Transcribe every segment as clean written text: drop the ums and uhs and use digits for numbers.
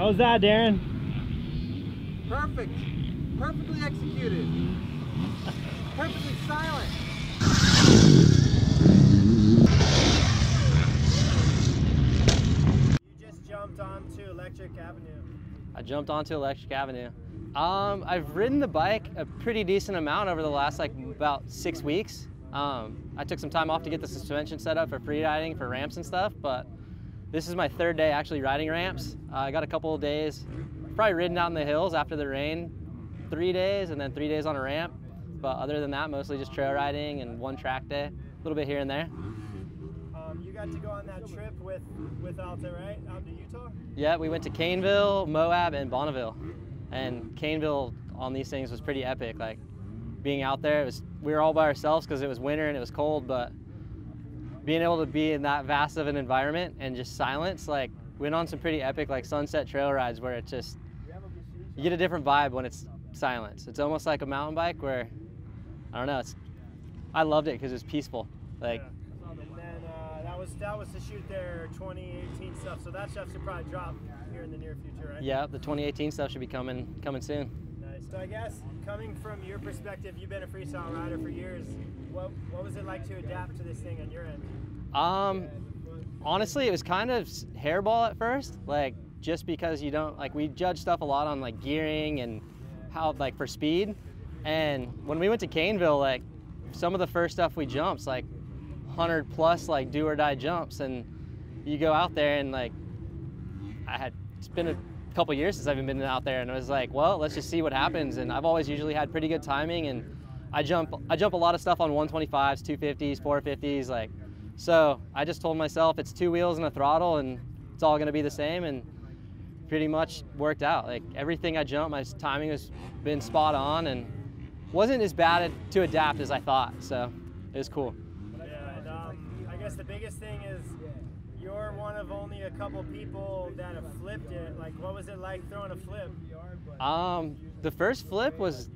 How's that, Darren? Perfect. Perfectly executed. Perfectly silent. You just jumped onto Electric Avenue. I jumped onto Electric Avenue. I've ridden the bike a pretty decent amount over the last about 6 weeks. I took some time off to get the suspension set up for free riding, for ramps and stuff, but this is my 3rd day actually riding ramps. I got a couple of days, probably ridden out in the hills after the rain, 3 days, and then 3 days on a ramp. But other than that, mostly just trail riding and 1 track day, a little bit here and there. You got to go on that trip with Alta, right? Out to Utah? Yeah, we went to Caneville, Moab, and Bonneville. And Caneville on these things was pretty epic. Like being out there, we were all by ourselves because it was winter and it was cold, but being able to be in that vast of an environment and just silence, like went on some pretty epic like sunset trail rides where it just, you get a different vibe when it's silence. It's almost like a mountain bike where, I don't know, I loved it because it was peaceful. Like. Yeah. And then that was to shoot their 2018 stuff, so that stuff should probably drop here in the near future, right? Yeah, the 2018 stuff should be coming soon. Nice. So I guess coming from your perspective, you've been a freestyle rider for years. What was it like to adapt to this thing on your end? Honestly, it was kind of hairball at first, like just because you don't, like we judge stuff a lot on like gearing and how like for speed. And when we went to Caneville, like some of the first stuff we jumped, like 100 plus like do or die jumps, and you go out there and like it's been a couple years since I've been out there, and I was like, well, let's just see what happens. And I've always usually had pretty good timing, and I jump a lot of stuff on 125s, 250s, 450s, like, so I just told myself it's 2 wheels and a throttle and it's all gonna be the same, and pretty much worked out. Like everything I jumped, my timing has been spot on and wasn't as bad to adapt as I thought, so it was cool. Yeah, and I guess the biggest thing is you're one of only a couple people that have flipped it. Like, what was it like throwing a flip? The first flip was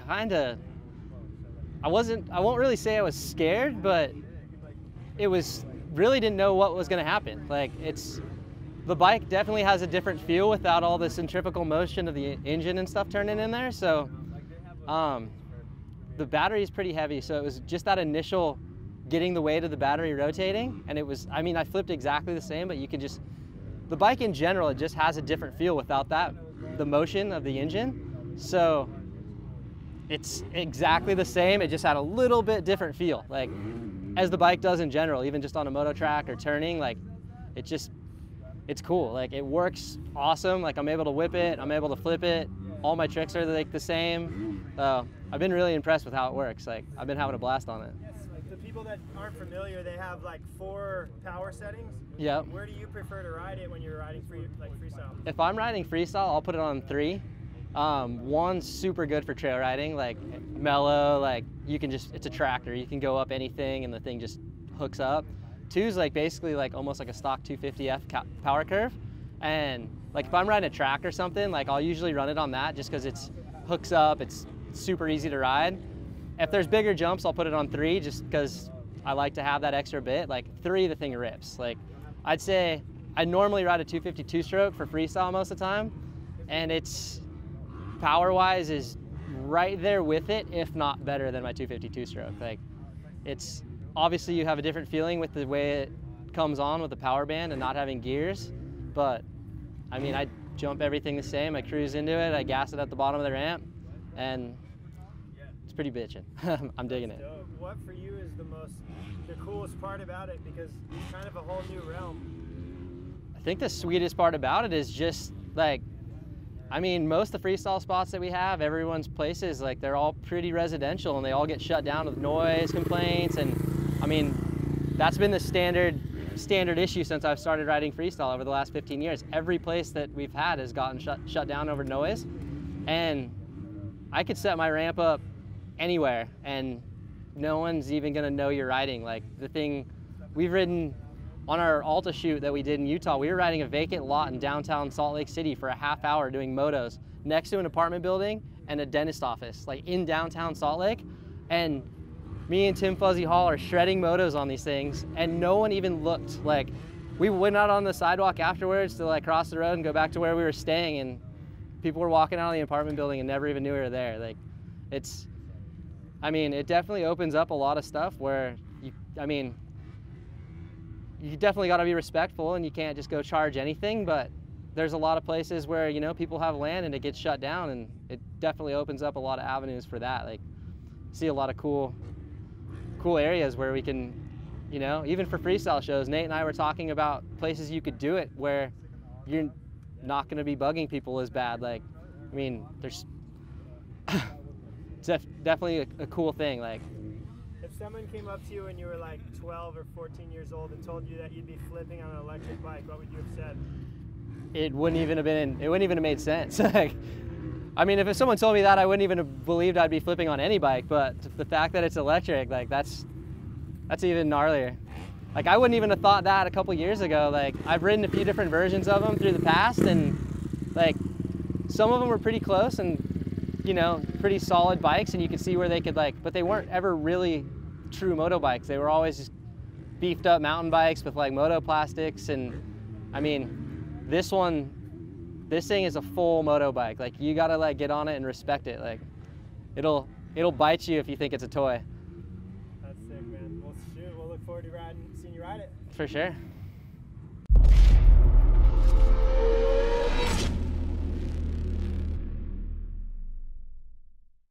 kind of, I won't really say I was scared, but it was, really didn't know what was gonna happen. Like the bike definitely has a different feel without all the centrifugal motion of the engine and stuff turning in there. So the battery is pretty heavy. So it was just that initial getting the weight of the battery rotating. And it was, I mean, I flipped exactly the same, but you can just, the bike in general, it just has a different feel without the motion of the engine. So it's exactly the same. It just had a little bit different feel, like as the bike does in general, even just on a moto track or turning, like it's cool. Like it works awesome. Like I'm able to whip it, I'm able to flip it. All my tricks are like the same. I've been really impressed with how it works. Like I've been having a blast on it. The people that aren't familiar, they have like 4 power settings. Yeah. Where do you prefer to ride it when you're riding freestyle? If I'm riding freestyle, I'll put it on 3. 1's super good for trail riding, like mellow, like you can just, it's a tractor. You can go up anything and the thing just hooks up. 2's like basically like almost like a stock 250F power curve. And like if I'm riding a track or something, like I'll usually run it on that just because it's hooks up, it's super easy to ride. If there's bigger jumps, I'll put it on 3 just because I like to have that extra bit. Like 3, the thing rips. Like I'd say I normally ride a 252 stroke for freestyle most of the time, and it's power-wise is right there with it, if not better than my 252 stroke. Like it's, obviously you have a different feeling with the way it comes on with the power band and not having gears, but I mean, I jump everything the same. I cruise into it, I gas it at the bottom of the ramp, and it's pretty bitchin'. I'm digging it. What for you is the coolest part about it, because it's kind of a whole new realm? I think the sweetest part about it is just like, I mean, most of the freestyle spots that we have, everyone's places, like they're all pretty residential and they all get shut down with noise complaints. And I mean, that's been the standard issue since I've started riding freestyle over the last 15 years. Every place that we've had has gotten shut down over noise. And I could set my ramp up anywhere and no one's even gonna know you're riding. Like the thing we've ridden on our Alta shoot that we did in Utah, we were riding a vacant lot in downtown Salt Lake City for a half hour doing motos next to an apartment building and a dentist office, like in downtown Salt Lake. And me and Tim Fuzzy Hall are shredding motos on these things and no one even looked. Like we went out on the sidewalk afterwards to like cross the road and go back to where we were staying, and people were walking out of the apartment building and never even knew we were there. Like, it's, I mean, it definitely opens up a lot of stuff where you definitely got to be respectful and you can't just go charge anything, but there's a lot of places where, you know, people have land and it gets shut down, and it definitely opens up a lot of avenues for that. Like, see a lot of cool areas where we can, you know, even for freestyle shows, Nate and I were talking about places you could do it where you're not going to be bugging people as bad. Like, I mean, there's it's definitely a cool thing. Like, if someone came up to you when you were like 12 or 14 years old and told you that you'd be flipping on an electric bike, what would you have said? It wouldn't even have made sense. Like, I mean, if someone told me that, I wouldn't even have believed I'd be flipping on any bike, but the fact that it's electric, like, that's even gnarlier. Like, I wouldn't even have thought that a couple years ago. Like, I've ridden a few different versions of them through the past, and like, some of them were pretty close and, you know, pretty solid bikes, and you could see where they could, like, but they weren't ever really true moto bikes. They were always just beefed up mountain bikes with like moto plastics. And I mean, this thing is a full moto bike. Like, you gotta like get on it and respect it. Like, it'll bite you if you think it's a toy. That's sick, man. Well, shoot, we'll look forward to seeing you ride it. For sure.